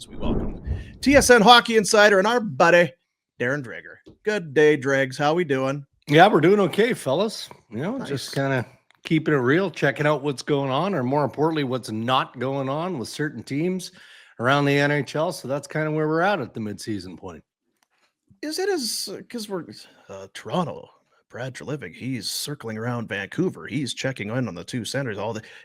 as we welcome TSN Hockey Insider and our buddy Darren Dreger. Good day, Dregs. How we doing? Yeah, we're doing okay, fellas. Nice. Just kind of keeping it real, checking out what's going on, or more importantly, what's not going on with certain teams around the NHL. So that's kind of where we're at the midseason point. Is it as because we're Toronto? Brad Treliving, he's circling around Vancouver. He's checking in on the two centers.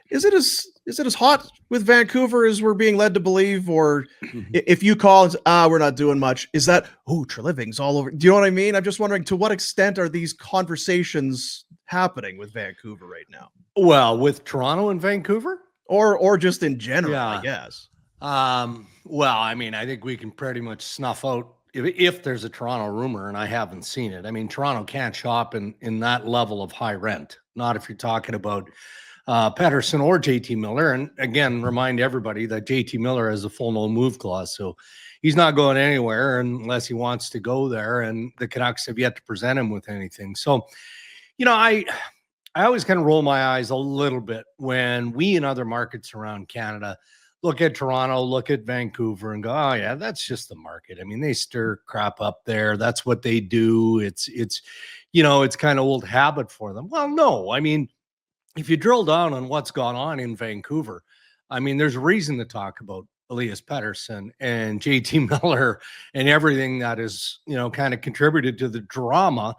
Is it as hot with Vancouver as we're being led to believe? Or if you call it, we're not doing much, is that, Treliving's all over? Do you know what I mean? I'm just wondering, to what extent are these conversations happening with Vancouver right now? Well, with Toronto and Vancouver? Or just in general, I guess. Well, I mean, I think we can pretty much snuff out if there's a Toronto rumor, and I haven't seen it. I mean, Toronto can't shop in that level of high rent, not if you're talking about Pettersson or JT Miller. And again, remind everybody that JT Miller has a full no move clause, so he's not going anywhere unless he wants to go there, and the Canucks have yet to present him with anything. So, I always kind of roll my eyes a little bit when we in other markets around Canada look at Toronto, look at Vancouver, and go, oh yeah, that's just the market. I mean, they stir crap up there. That's what they do. It's kind of old habit for them. Well, no, I mean, if you drill down on what's gone on in Vancouver, I mean, there's a reason to talk about Elias Pettersson and JT Miller and everything that is, kind of contributed to the drama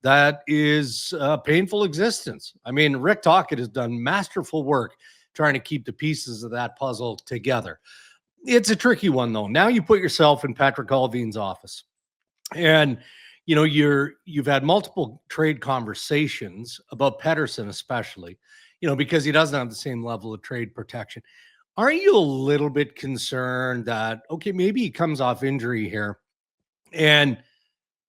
that is a painful existence. I mean, Rick Tocchet has done masterful work trying to keep the pieces of that puzzle together. It's a tricky one, though. Now you put yourself in Patrick Allvin's office, and you've had multiple trade conversations about Pettersson, especially, because he doesn't have the same level of trade protection. Aren't you a little bit concerned that, okay, maybe he comes off injury here, and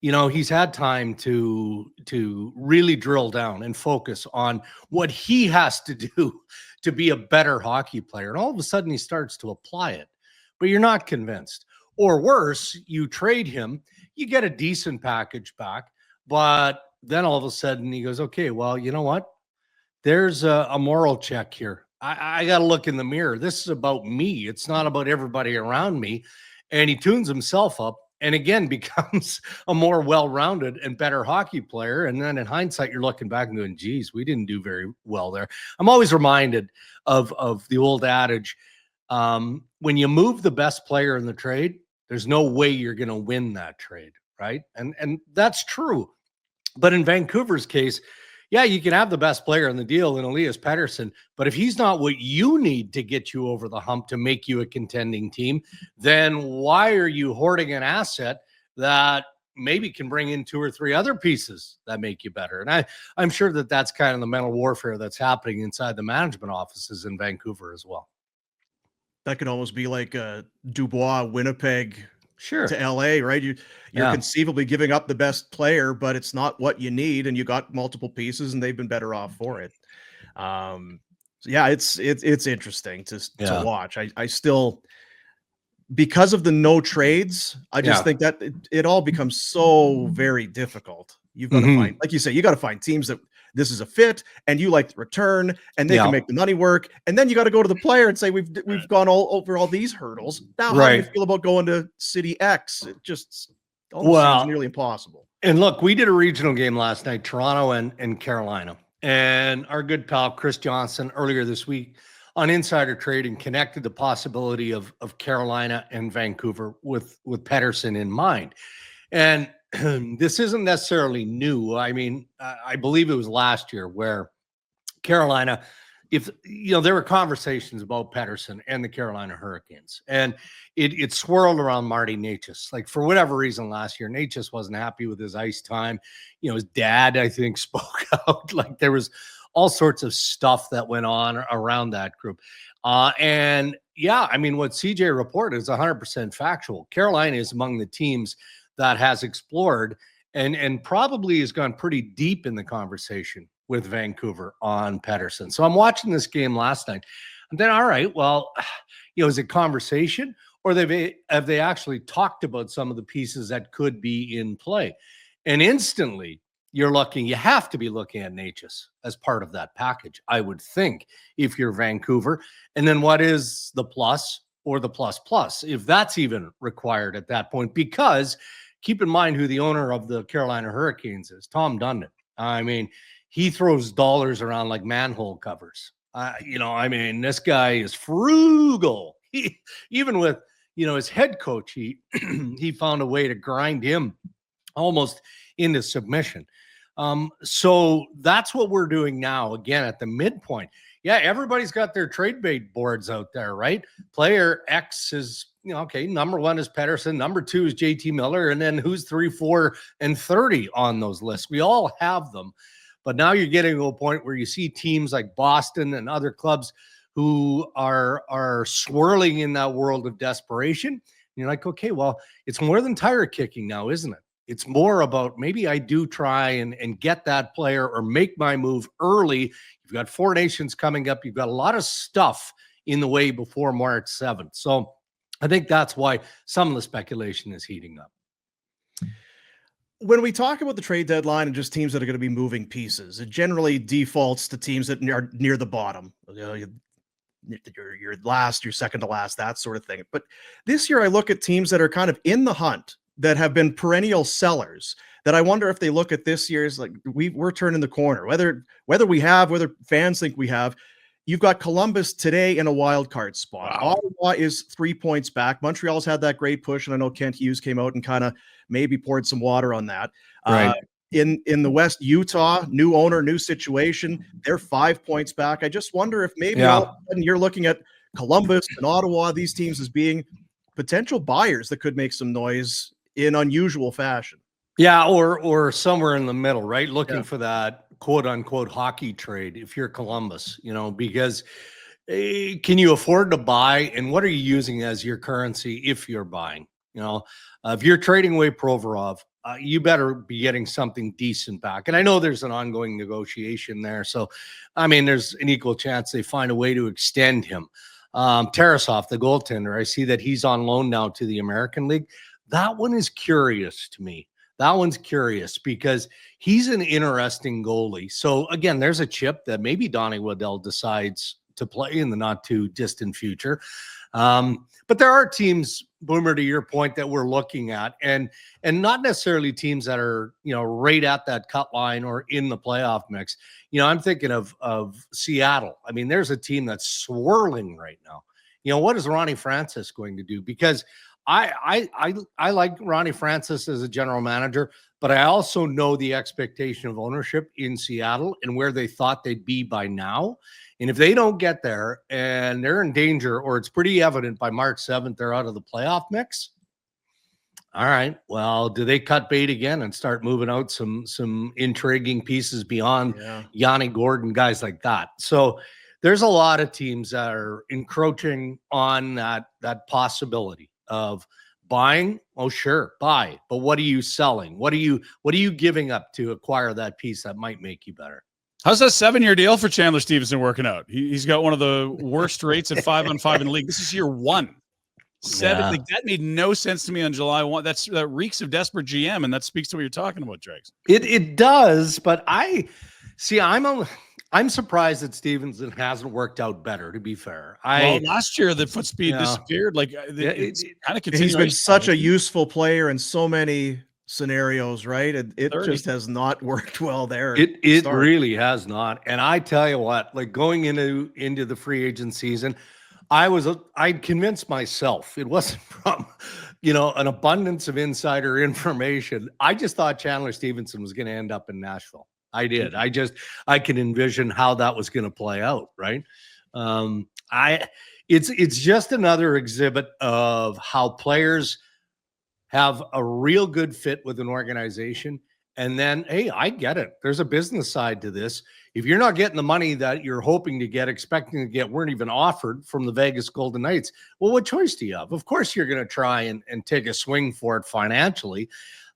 he's had time to really drill down and focus on what he has to do to be a better hockey player. And all of a sudden he starts to apply it, but you're not convinced. Or worse, you trade him, you get a decent package back, but then all of a sudden he goes, okay, well, you know what? There's a moral check here. I got to look in the mirror. This is about me. It's not about everybody around me. And he tunes himself up, and again becomes a more well-rounded and better hockey player. And then in hindsight, you're looking back and going, geez, we didn't do very well there. I'm always reminded of the old adage, when you move the best player in the trade, there's no way you're going to win that trade, right? And that's true. But in Vancouver's case, yeah, you can have the best player in the deal in Elias Pettersson, but if he's not what you need to get you over the hump to make you a contending team, then why are you hoarding an asset that maybe can bring in two or three other pieces that make you better? And I'm sure that that's kind of the mental warfare that's happening inside the management offices in Vancouver as well. That could almost be like Dubois, Winnipeg, sure, to LA, right? You're conceivably giving up the best player, but it's not what you need, and you got multiple pieces, and they've been better off for it. So yeah, it's interesting to watch. I still, because of the no trades, I just think that it all becomes so very difficult. You've got to find, like you say, you got to find teams that this is a fit, and you like the return, and they can make the money work. And then you got to go to the player and say, we've gone over all these hurdles. Now, how do you feel about going to City X? It just seems nearly impossible. And look, we did a regional game last night, Toronto and Carolina. And our good pal, Chris Johnson, earlier this week on Insider Trading connected the possibility of Carolina and Vancouver with Pettersson in mind. And this isn't necessarily new. I mean, I believe it was last year where Carolina, there were conversations about Pettersson and the Carolina Hurricanes, and it swirled around Marty Necas. Like, for whatever reason last year, Necas wasn't happy with his ice time. His dad, I think, spoke out. Like, there was all sorts of stuff that went on around that group. And yeah, I mean, what CJ reported is 100% factual. Carolina is among the teams that has explored and probably has gone pretty deep in the conversation with Vancouver on Pettersson. So I'm watching this game last night. And then, all right, well, is it conversation, or have they actually talked about some of the pieces that could be in play? And instantly you have to be looking at Necas as part of that package, I would think, if you're Vancouver. And then what is the plus? or the plus plus, if that's even required at that point, because keep in mind who the owner of the Carolina Hurricanes is, Tom Dundon. I mean, he throws dollars around like manhole covers. This guy is frugal. Even with, his head coach, he found a way to grind him almost into submission. So that's what we're doing now, again, at the midpoint. Yeah, everybody's got their trade bait boards out there, right? Player X is, okay, number 1 is Pettersson, number 2 is JT Miller, and then who's 3, 4, and 30 on those lists? We all have them. But now you're getting to a point where you see teams like Boston and other clubs who are swirling in that world of desperation. And you're like, okay, well, it's more than tire kicking now, isn't it? It's more about maybe I do try and get that player or make my move early. You've got 4 Nations coming up. You've got a lot of stuff in the way before March 7th. So I think that's why some of the speculation is heating up. When we talk about the trade deadline and just teams that are going to be moving pieces, it generally defaults to teams that are near the bottom. You're last, you're second to last, that sort of thing. But this year I look at teams that are kind of in the hunt, that have been perennial sellers, that I wonder if they look at this year's like we're turning the corner, whether fans think we have. You've got Columbus today in a wild card spot. Wow. Ottawa is 3 points back. Montreal's had that great push, and I know Kent Hughes came out and kind of maybe poured some water on that. Right. In the West, Utah, new owner, new situation. They're 5 points back. I just wonder if maybe all of a sudden you're looking at Columbus and Ottawa, these teams, as being potential buyers that could make some noise in unusual fashion. Yeah, or somewhere in the middle, right? Looking for that quote unquote hockey trade if you're Columbus, because can you afford to buy, and what are you using as your currency if you're buying? If you're trading away Provorov, you better be getting something decent back. And I know there's an ongoing negotiation there. So, there's an equal chance they find a way to extend him. Tarasov, the goaltender, I see that he's on loan now to the American League. That one is curious to me. That one's curious because he's an interesting goalie. So again, there's a chip that maybe Donnie Waddell decides to play in the not too distant future. But there are teams, Boomer, to your point, that we're looking at, and not necessarily teams that are, right at that cut line or in the playoff mix. I'm thinking of Seattle. There's a team that's swirling right now. What is Ronnie Francis going to do? Because I like Ronnie Francis as a general manager, but I also know the expectation of ownership in Seattle and where they thought they'd be by now. And if they don't get there and they're in danger, or it's pretty evident by March 7th, they're out of the playoff mix. All right. Well, do they cut bait again and start moving out some intriguing pieces beyond Yanni Gordon, guys like that? So there's a lot of teams that are encroaching on that possibility of buying. Oh, sure, buy. But what are you selling? What are you giving up to acquire that piece that might make you better? How's that 7-year deal for Chandler Stevenson working out? He's got one of the worst rates at 5-on-5 in the league. This is year 1. 7. Yeah. Like, that made no sense to me on July 1. That reeks of desperate GM, and that speaks to what you're talking about, Dregs. It does, but I'm surprised that Stevenson hasn't worked out better, to be fair. Last year the foot speed disappeared. Like it's kind of continues. He's been such a useful player in so many scenarios, right? It just has not worked well there. It really has not. And I tell you what, like going into the free agent season, I convinced myself it wasn't from an abundance of insider information. I just thought Chandler Stevenson was going to end up in Nashville. I did. I can envision how that was going to play out, right? It's just another exhibit of how players have a real good fit with an organization. And then, hey, I get it. There's a business side to this. If you're not getting the money that you're hoping to get, expecting to get, weren't even offered from the Vegas Golden Knights, well, what choice do you have? Of course, you're going to try and take a swing for it financially.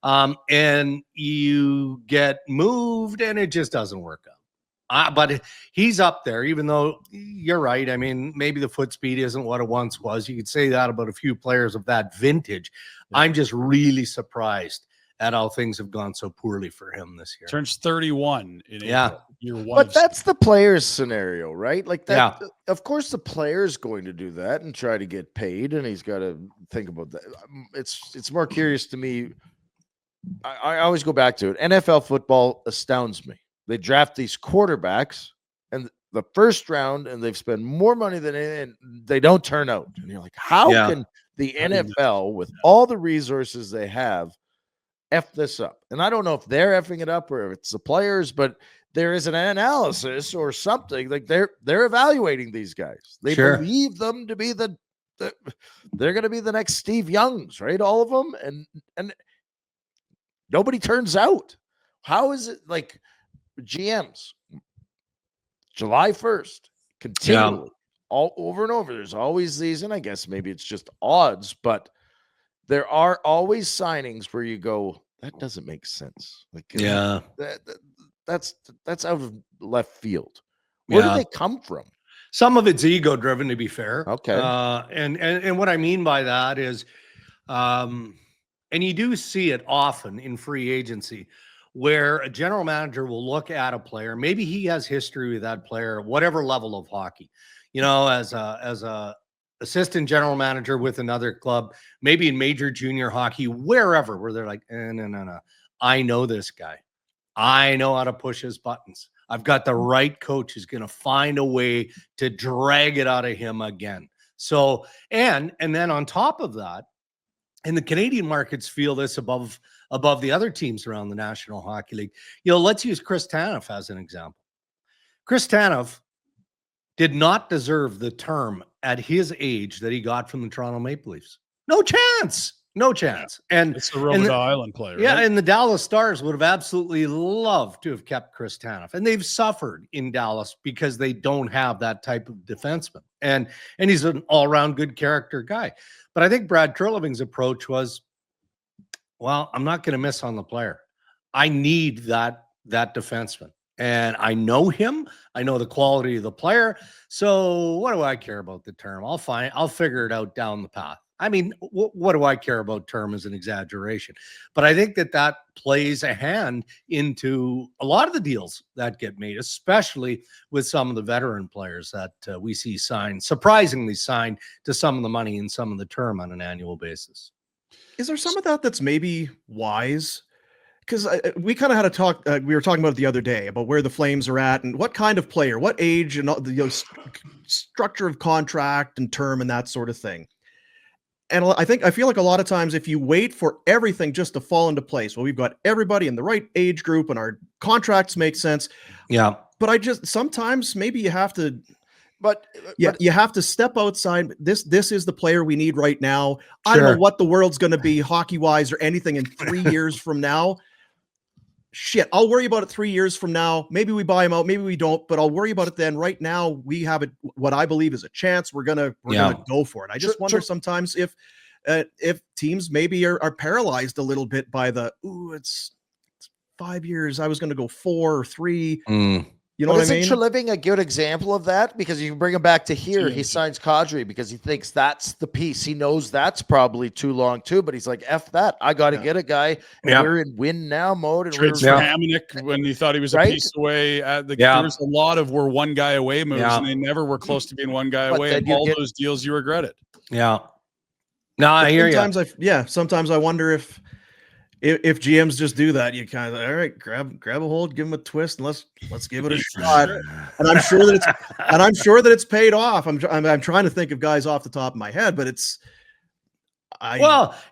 And you get moved and it just doesn't work out. But he's up there, even though you're right. Maybe the foot speed isn't what it once was. You could say that about a few players of that vintage. Yeah. I'm just really surprised at how things have gone so poorly for him this year. Turns 31 in April. Year one. But that's the player's scenario, right? Like that. Yeah. Of course, the player's going to do that and try to get paid, and he's got to think about that. It's more curious to me. I always go back to it. NFL football astounds me. They draft these quarterbacks and the first round, and they've spent more money than and they don't turn out. And you're like, how can the NFL, with all the resources they have, F this up? And I don't know if they're effing it up or if it's the players, but there is an analysis or something. Like they're evaluating these guys. They believe them to be they're going to be the next Steve Youngs, right? All of them, and nobody turns out. How is it like GMs? July 1st, continually, all over and over. There's always these, and I guess maybe it's just odds, but there are always signings where you go, that doesn't make sense. Like, that's out of left field. Where do they come from? Some of it's ego driven, to be fair. Okay. And what I mean by that is, and you do see it often in free agency, where a general manager will look at a player. Maybe he has history with that player, whatever level of hockey, as a assistant general manager with another club, maybe in major junior hockey, wherever, where they're like, no. I know this guy. I know how to push his buttons. I've got the right coach who's going to find a way to drag it out of him again. So, and then on top of that, and the Canadian markets feel this above the other teams around the National Hockey League. Let's use Chris Tanev as an example. Chris Tanev did not deserve the term at his age that he got from the Toronto Maple Leafs. No chance. And it's a Rhode Island player. Yeah, right? And the Dallas Stars would have absolutely loved to have kept Chris Tanev. And they've suffered in Dallas because they don't have that type of defenseman. And he's an all-around good character guy. But I think Brad Treliving's approach was, well, I'm not going to miss on the player. I need that defenseman. And I know him. I know the quality of the player. So what do I care about the term? I'll figure it out down the path. I mean, what do I care about term is an exaggeration. But I think that plays a hand into a lot of the deals that get made, especially with some of the veteran players that we see surprisingly signed to some of the money and some of the term on an annual basis. Is there some of that that's maybe wise? Because we kind of had a talk. We were talking about it the other day about where the Flames are at and what kind of player, what age, and the structure of contract and term and that sort of thing. And I feel like a lot of times if you wait for everything just to fall into place, well, we've got everybody in the right age group and our contracts make sense. Yeah. But sometimes maybe you have to, you have to step outside. This is the player we need right now. I don't know what the world's going to be hockey wise or anything in 3 years from now. Shit, I'll worry about it 3 years from now. Maybe we buy him out, maybe we don't, but I'll worry about it then. Right now, we have what I believe is a chance. We're gonna go for it. I just wonder sometimes if teams maybe are paralyzed a little bit by it's 5 years. I was gonna go 4 or 3. You know what I mean? Isn't Treliving a good example of that? Because you can bring him back to here. He signs Kadri because he thinks that's the piece. He knows that's probably too long too, but he's like, F that. I got to get a guy. And we're in win now mode. And trades for Hamonic when he thought he was a piece away. There was a lot of we're one guy away moves, and they never were close to being one guy away. And all those deals you regretted. Yeah. No, I hear you. Sometimes I wonder if GMs just do that, you kind of all right, grab a hold, give them a twist, and let's give it a shot. And I'm sure that it's paid off. I'm trying to think of guys off the top of my head, but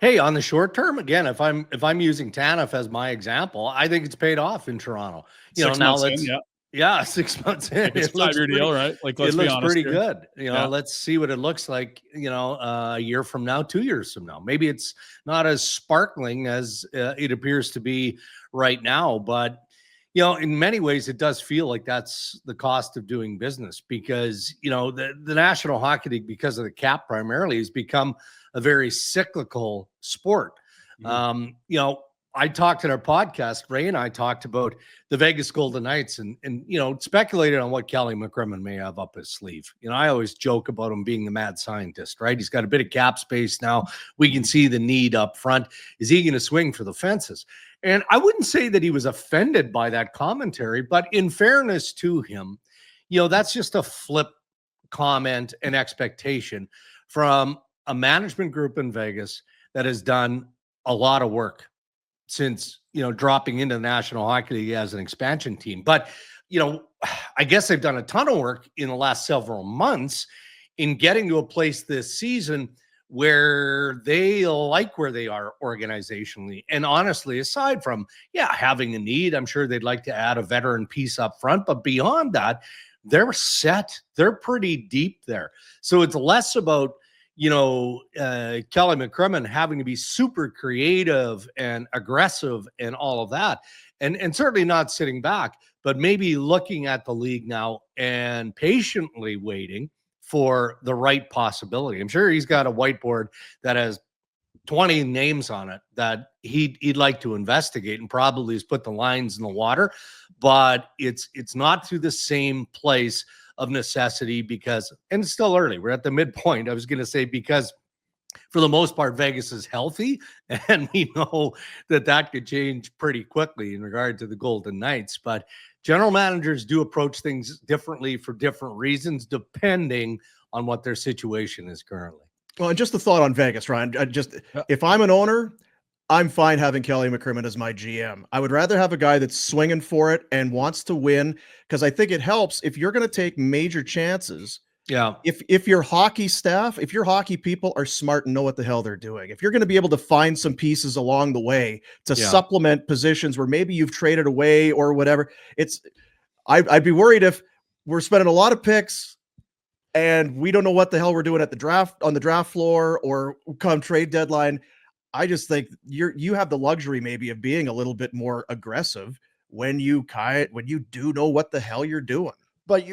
hey, on the short term, again, if I'm using Tanev as my example, I think it's paid off in Toronto. 6 months in, 6 months in. It's a 5-year deal, right? Like, let's be honest, pretty good. Let's see what it looks like, a year from now, 2 years from now. Maybe it's not as sparkling as it appears to be right now, but in many ways, it does feel like that's the cost of doing business because, the National Hockey League, because of the cap primarily, has become a very cyclical sport. I talked in our podcast, Ray and I talked about the Vegas Golden Knights and speculated on what Kelly McCrimmon may have up his sleeve. I always joke about him being the mad scientist, right? He's got a bit of cap space now. We can see the need up front. Is he going to swing for the fences? And I wouldn't say that he was offended by that commentary, but in fairness to him, that's just a flip comment and expectation from a management group in Vegas that has done a lot of work since, dropping into the National Hockey League as an expansion team. But, I guess they've done a ton of work in the last several months in getting to a place this season where they like where they are organizationally. And honestly, aside from, having a need, I'm sure they'd like to add a veteran piece up front. But beyond that, they're set. They're pretty deep there. So it's less about, Kelly McCrimmon having to be super creative and aggressive and all of that. And certainly not sitting back, but maybe looking at the league now and patiently waiting for the right possibility. I'm sure he's got a whiteboard that has 20 names on it that he'd like to investigate, and probably has put the lines in the water, but it's not through the same place of necessity because, and it's still early. We're at the midpoint. I was going to say, because for the most part, Vegas is healthy, and we know that could change pretty quickly in regard to the Golden Knights. But general managers do approach things differently for different reasons, depending on what their situation is currently. Well, and just the thought on Vegas, Ryan, if I'm an owner, I'm fine having Kelly McCrimmon as my GM. I would rather have a guy that's swinging for it and wants to win, because I think it helps if you're going to take major chances. Yeah. If your hockey staff, if your hockey people are smart and know what the hell they're doing, if you're going to be able to find some pieces along the way to supplement positions where maybe you've traded away or whatever, I'd be worried if we're spending a lot of picks and we don't know what the hell we're doing at the draft, on the draft floor, or come trade deadline. I just think you have the luxury maybe of being a little bit more aggressive when you do know what the hell you're doing. But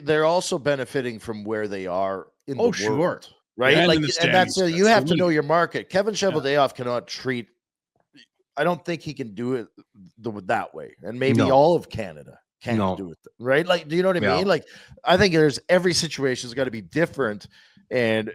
they're also benefiting from where they are in the sure. world, right? And and that's you have to know your market. Kevin Cheveldayoff cannot treat. I don't think he can do it that way, and maybe all of Canada can't do it, right? Like, do you know what I mean? Like, I think every situation's got to be different, and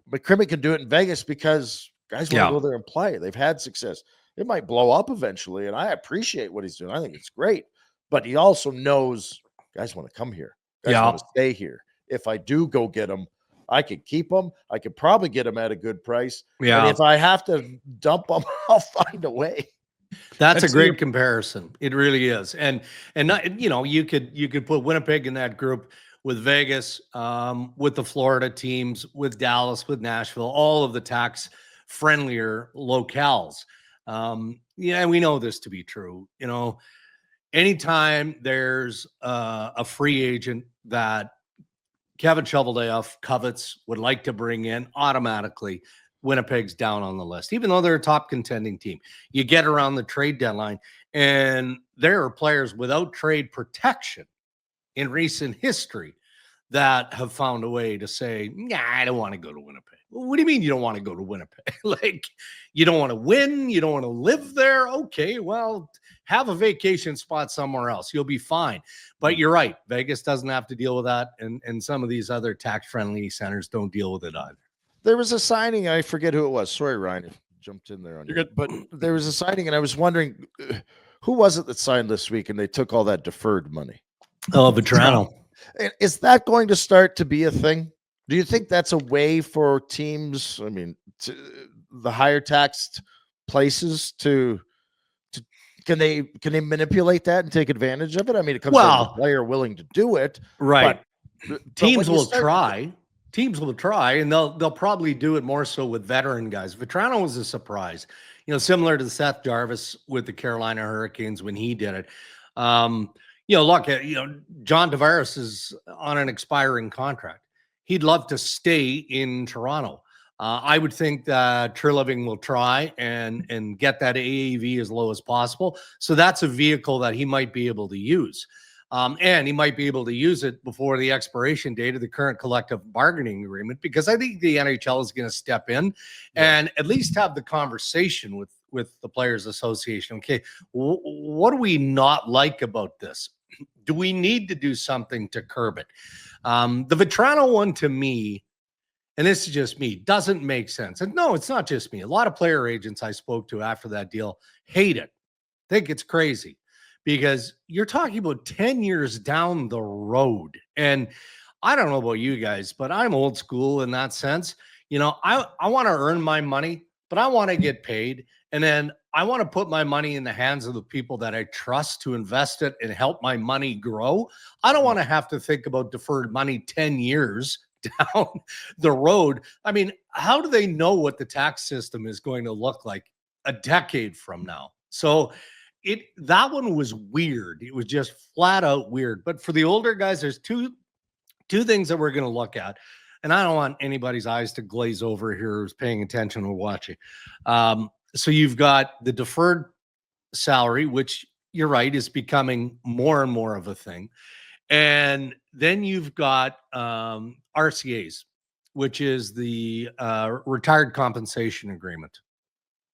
McCrimmon can do it in Vegas because guys want to go there and play. They've had success. It might blow up eventually, and I appreciate what he's doing. I think it's great. But he also knows guys want to come here. Guys want to stay here. If I do go get them, I could keep them. I could probably get them at a good price. Yeah. And if I have to dump them, I'll find a way. That's a great comparison. It really is. And not, you could put Winnipeg in that group with Vegas, with the Florida teams, with Dallas, with Nashville, all of the tax friendlier locales. We know this to be true. Anytime there's a free agent that Kevin Cheveldayoff covets, would like to bring in, automatically Winnipeg's down on the list, even though they're a top contending team. You get around the trade deadline, and there are players without trade protection in recent history that have found a way to say, I don't want to go to Winnipeg. Well, what do you mean you don't want to go to Winnipeg? Like, you don't want to win? You don't want to live there? Okay, well, have a vacation spot somewhere else. You'll be fine. But you're right. Vegas doesn't have to deal with that. And some of these other tax-friendly centers don't deal with it either. There was a signing. I forget who it was. Sorry, Ryan. Jumped in there on you. Good. But there was a signing, and I was wondering, who was it that signed this week and they took all that deferred money? Oh, Vatrano. Is that going to start to be a thing? Do you think that's a way for teams, the higher taxed places to can they manipulate that and take advantage of it? I mean, it comes down to the player willing to do it. Right. Teams will try. Teams will try, and they'll probably do it more so with veteran guys. Vatrano was a surprise, similar to Seth Jarvis with the Carolina Hurricanes when he did it. John Tavares is on an expiring contract. He'd love to stay in Toronto. I would think that Treliving will try and get that AAV as low as possible. So that's a vehicle that he might be able to use. And he might be able to use it before the expiration date of the current collective bargaining agreement, because I think the NHL is going to step in and at least have the conversation with the Players Association. Okay, what do we not like about this? Do we need to do something to curb it? The Vatrano one, to me, and this is just me, doesn't make sense. And no, it's not just me. A lot of player agents I spoke to after that deal hate it, think it's crazy, because you're talking about 10 years down the road. And I don't know about you guys, but I'm old school in that sense. You know, I want to earn my money, but I want to get paid. And then I want to put my money in the hands of the people that I trust to invest it and help my money grow. I don't want to have to think about deferred money 10 years down the road. I mean, how do they know what the tax system is going to look like a decade from now? So that one was weird. It was just flat out weird. But for the older guys, there's two things that we're going to look at. And I don't want anybody's eyes to glaze over here who's paying attention or watching. So you've got the deferred salary, which you're right, is becoming more and more of a thing. And then you've got RCAs, which is the retired compensation agreement,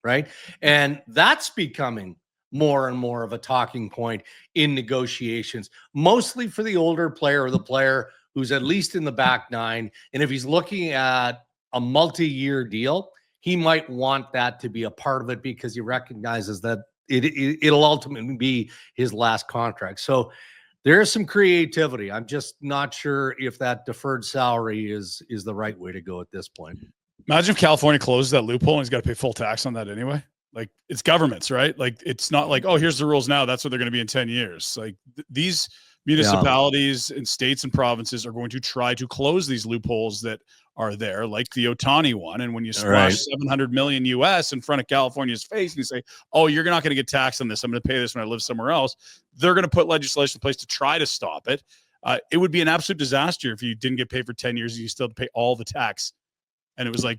right? And that's becoming more and more of a talking point in negotiations, mostly for the older player or the player who's at least in the back nine. And if he's looking at a multi-year deal, he might want that to be a part of it because he recognizes that it'll ultimately be his last contract. So there is some creativity. I'm just not sure if that deferred salary is the right way to go at this point. Imagine if California closes that loophole and he's got to pay full tax on that anyway. Like, it's governments, right? Like, it's not like, oh, here's the rules now, that's what they're going to be in 10 years. Like, these municipalities and states and provinces are going to try to close these loopholes that are there, like the Ohtani one. And when you splash $700 million US in front of California's face and you say, oh, you're not going to get taxed on this, I'm going to pay this when I live somewhere else, they're going to put legislation in place to try to stop it. It would be an absolute disaster if you didn't get paid for 10 years and you still have to pay all the tax. And it was like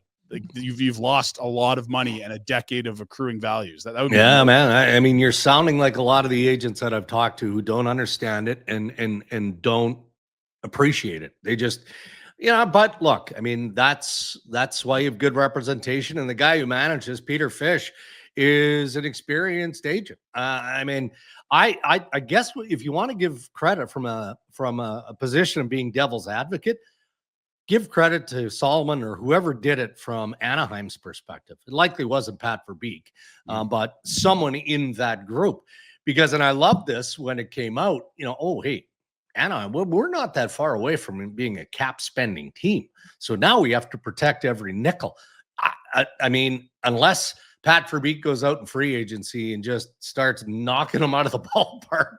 you've lost a lot of money and a decade of accruing values. That would be man. I mean, you're sounding like a lot of the agents that I've talked to who don't understand it and don't appreciate it. They just, but look, I mean, that's why you have good representation. And the guy who manages, Peter Fish, is an experienced agent. I mean, I guess if you want to give credit from a position of being devil's advocate, give credit to Solomon or whoever did it from Anaheim's perspective. It likely wasn't Pat Verbeek, but someone in that group. Because, and I love this when it came out, oh, hey, Anaheim, we're not that far away from being a cap spending team. So now we have to protect every nickel. I mean, unless Pat Verbeek goes out in free agency and just starts knocking them out of the ballpark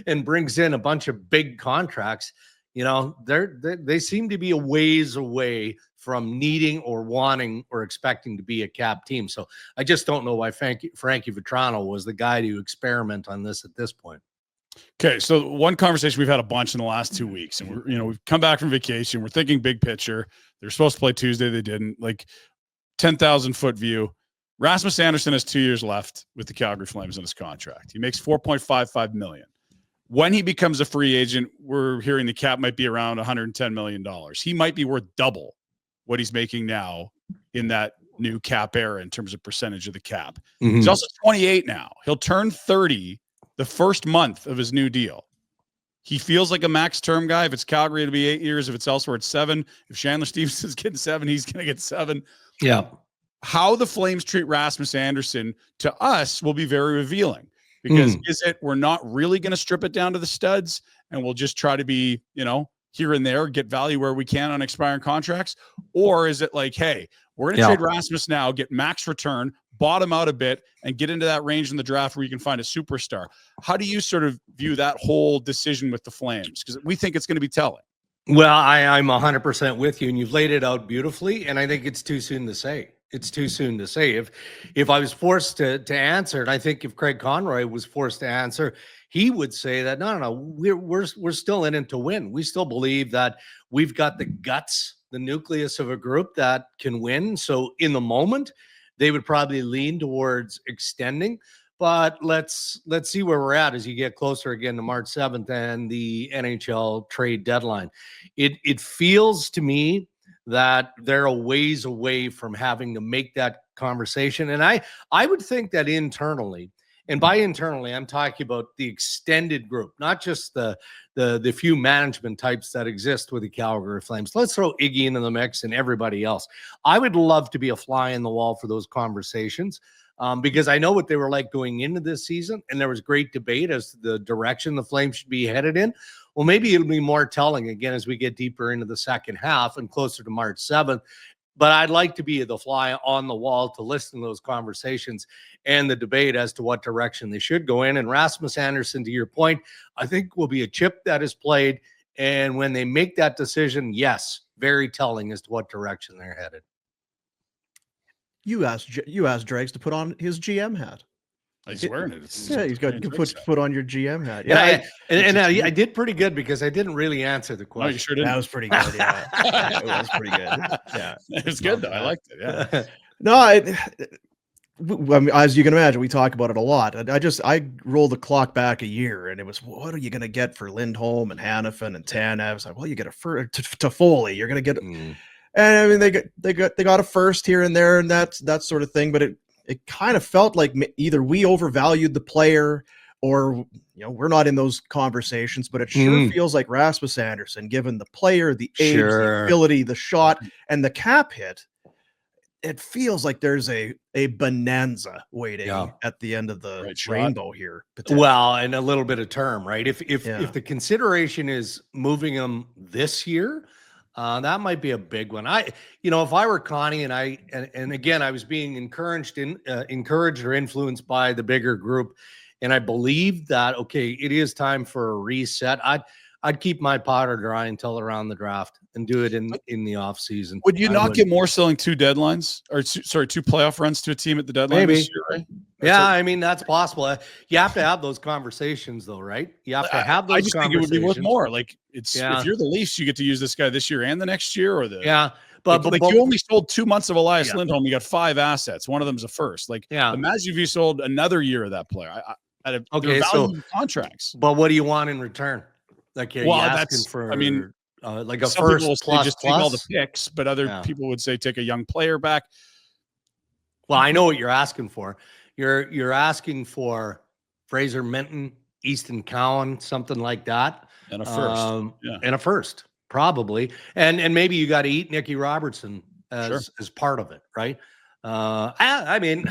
and brings in a bunch of big contracts, they seem to be a ways away from needing or wanting or expecting to be a cap team. So I just don't know why Frankie Vatrano was the guy to experiment on this at this point. Okay, so one conversation we've had a bunch in the last 2 weeks, and we've come back from vacation. We're thinking big picture. They're supposed to play Tuesday, they didn't. Like 10,000 foot view. Rasmus Andersson has 2 years left with the Calgary Flames in his contract. He makes $4.55 million. When he becomes a free agent, we're hearing the cap might be around $110 million. He might be worth double what he's making now in that new cap era in terms of percentage of the cap. Mm-hmm. He's also 28 now. He'll turn 30 the first month of his new deal. He feels like a max term guy. If it's Calgary, it'll be 8 years. If it's elsewhere, it's 7. If Chandler Stevenson's getting 7, he's going to get 7. Yeah. How the Flames treat Rasmus Andersson to us will be very revealing. Because is it we're not really going to strip it down to the studs and we'll just try to be, here and there, get value where we can on expiring contracts? Or is it like, hey, we're going to trade Rasmus now, get max return, bottom out a bit, and get into that range in the draft where you can find a superstar? How do you sort of view that whole decision with the Flames? Because we think it's going to be telling. Well, I'm 100% with you, and you've laid it out beautifully, and I think it's too soon to say. It's too soon to say. If I was forced to answer, and I think if Craig Conroy was forced to answer, he would say that no, we're still in it to win. We still believe that we've got the guts, the nucleus of a group that can win. So in the moment, they would probably lean towards extending. But let's see where we're at as you get closer again to March 7th and the NHL trade deadline. It feels to me that they're a ways away from having to make that conversation. And I would think that internally, and by internally, I'm talking about the extended group, not just the few management types that exist with the Calgary Flames. Let's throw Iggy into the mix and everybody else. I would love to be a fly in the wall for those conversations, because I know what they were like going into this season, and there was great debate as to the direction the Flames should be headed in. Well, maybe it'll be more telling again as we get deeper into the second half and closer to March 7th. But I'd like to be the fly on the wall to listen to those conversations and the debate as to what direction they should go in. And Rasmus Andersson, to your point, I think will be a chip that is played. And when they make that decision, yes, very telling as to what direction they're headed. You asked Dregs to put on his GM hat. He's wearing it. He's got to put on your GM hat. Yeah, I did pretty good because I didn't really answer the question. No, you sure didn't. That was pretty good. Yeah, it was pretty good. Yeah, it was good though. I liked it. Yeah. No, I mean, as you can imagine, we talk about it a lot. I rolled the clock back a year, and it was, what are you going to get for Lindholm and Hanifin and Tanev? It's like, well, you get a first to Foley. You're going to get, and I mean, they got a first here and there, and that sort of thing. But it kind of felt like either we overvalued the player, or we're not in those conversations. But it sure feels like Rasmus Andersson, given the player, the age, the ability, the shot, and the cap hit, it feels like there's a bonanza waiting at the end of the rainbow here. Well, and a little bit of term, right? If the consideration is moving them this year, that might be a big one. If I were Connie and again, I was being encouraged or influenced by the bigger group, and I believe that, okay, it is time for a reset. I'd keep my powder dry until around the draft and do it in the off season. Would you not get more selling two deadlines or two playoff runs to a team at the deadline? Maybe. This year, right? I mean, that's possible. You have to have those conversations though, right? You have to have those conversations. I just think it would be worth more. Like if you're the Leafs, you get to use this guy this year and the next year, or but you only sold 2 months of Elias Lindholm. You got 5 assets. One of them's a first. Imagine if you sold another year of that player. So contracts. But what do you want in return? Like, that's for. I mean, like a first plus, just take all the picks, but other people would say take a young player back. Well, I know what you're asking for. You're asking for Fraser Minton, Easton Cowan, something like that, and a first, and a first probably, and maybe you got to eat Nicky Robertson as part of it, right? I mean.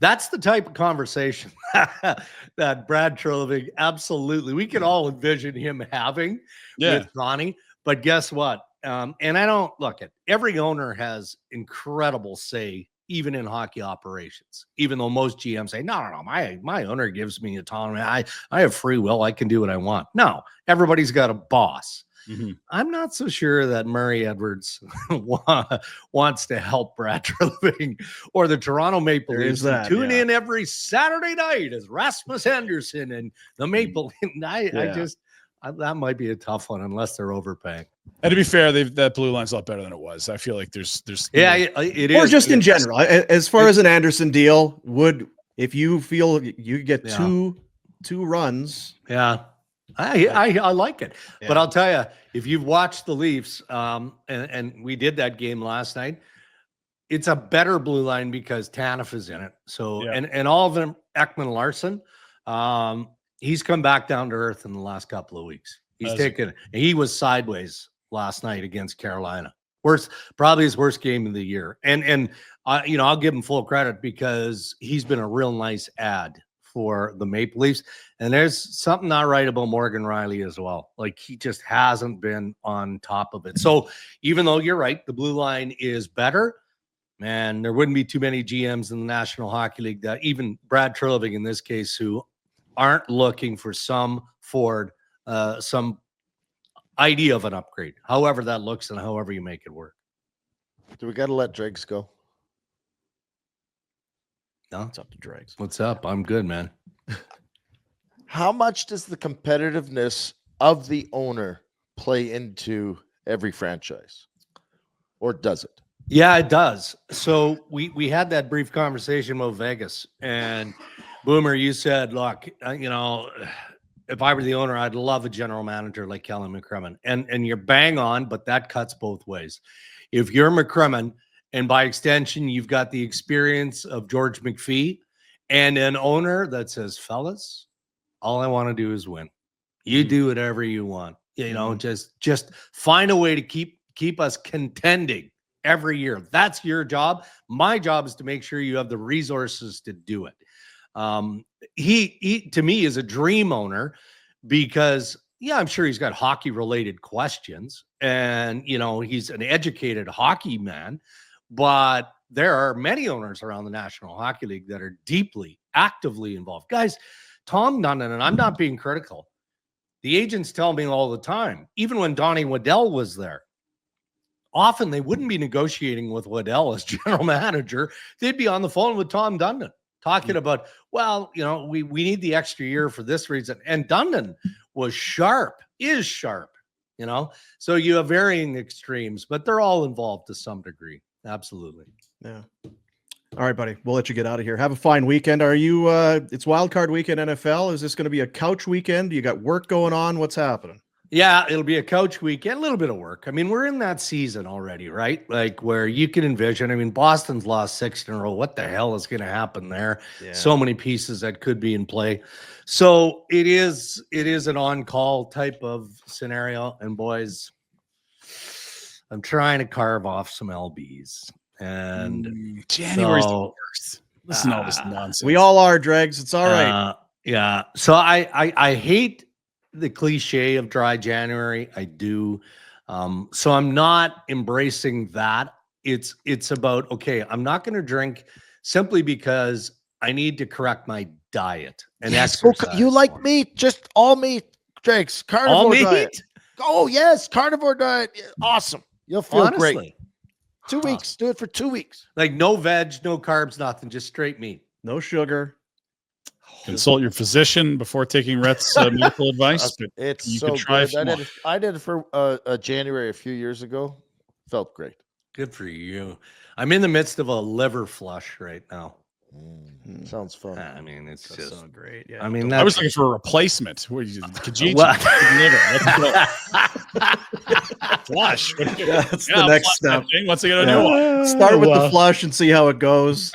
That's the type of conversation that Brad Treliving, absolutely, we can all envision him having with Ronnie. But guess what? And I don't look at every owner has incredible say, even in hockey operations. Even though most GMs say, no, my owner gives me autonomy. I have free will. I can do what I want. No, everybody's got a boss. Mm-hmm. I'm not so sure that Murray Edwards wants to help Brad Treliving or the Toronto Maple Leafs. Tune in every Saturday night as Rasmus Andersson and the Maple Leafs. That might be a tough one unless they're overpaying. And to be fair, that blue line's a lot better than it was. I feel like there's it is. Or just in general, as far as an Andersson deal, if you feel you get two runs, I like it. But I'll tell you, if you've watched the Leafs, and we did that game last night, it's a better blue line because Tanev is in it. So and all of them, Ekman Larson, he's come back down to earth in the last couple of weeks. He was sideways last night against Carolina. Probably his worst game of the year. And I'll give him full credit because he's been a real nice add for the Maple Leafs. And there's something not right about Morgan Riley as well. Like, he just hasn't been on top of it. So even though you're right, the blue line is better, man, there wouldn't be too many GMs in the National Hockey League, that even Brad Treliving in this case, who aren't looking for some idea of an upgrade, however that looks and however you make it work. Do we got to let Dregs go? No, it's up to Dregs. What's up? I'm good, man. How much does the competitiveness of the owner play into every franchise, or does it? Yeah, it does. So we had that brief conversation about Vegas, and Boomer, you said, look, if I were the owner, I'd love a general manager like Kellen McCrimmon. And you're bang on, but that cuts both ways. If you're McCrimmon, and by extension, you've got the experience of George McPhee and an owner that says, fellas, all I want to do is win. You do whatever you want. You know, just find a way to keep us contending every year. That's your job. My job is to make sure you have the resources to do it. He to me is a dream owner because I'm sure he's got hockey related questions and, you know, he's an educated hockey man, but there are many owners around the National Hockey League that are deeply, actively involved. Guys, Tom Dundon, and I'm not being critical. The agents tell me all the time, even when Donnie Waddell was there, often they wouldn't be negotiating with Waddell as general manager. They'd be on the phone with Tom Dundon talking about, well, you know, we need the extra year for this reason. And Dundon was is sharp, you know. So you have varying extremes, but they're all involved to some degree. Absolutely. Yeah. All right, buddy. We'll let you get out of here. Have a fine weekend. Are you it's wild card weekend NFL. Is this going to be a couch weekend? You got work going on? What's happening? Yeah, it'll be a couch weekend, a little bit of work. I mean, we're in that season already, right? Like where you can envision, I mean, Boston's lost 6 in a row. What the hell is going to happen there? Yeah. So many pieces that could be in play. So it is an on-call type of scenario. And boys, I'm trying to carve off some LBs. And January's the worst. Listen to all this nonsense. We all are, Dregs. It's all right. Yeah. So I hate the cliche of dry January. I do. So I'm not embracing that. It's about, okay, I'm not going to drink simply because I need to correct my diet and exercise. You like meat? Just all meat, Dregs. Carnivore all meat? Diet. Oh, yes. Carnivore diet. Awesome. You'll feel great. 2 weeks. Do it for 2 weeks. Like no veg, no carbs, nothing. Just straight meat. No sugar. Consult your physician before taking Rhett's medical advice. But it's you so can try good. I did it for January a few years ago. Felt great. Good for you. I'm in the midst of a liver flush right now. Sounds fun. I mean, it's just so great. Yeah. I mean, I was looking for a replacement. Kijiji, flush. That's the next step. What's he gonna do? Start with the flush and see how it goes.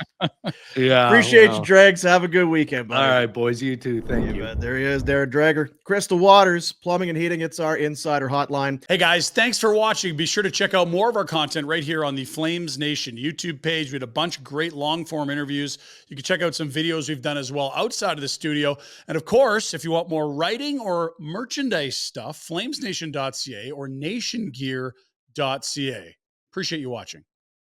Appreciate you, Dregs. Have a good weekend, buddy. All right, boys. You too. Thank you. There he is, Darren Dreger. Crystal Waters, Plumbing and Heating. It's our insider hotline. Hey guys, thanks for watching. Be sure to check out more of our content right here on the Flames Nation YouTube page. We had a bunch of great long form interviews. You can check out some videos we've done as well outside of the studio. And of course, if you want more writing or merchandise stuff, flamesnation.ca or nationgear.ca. Appreciate you watching.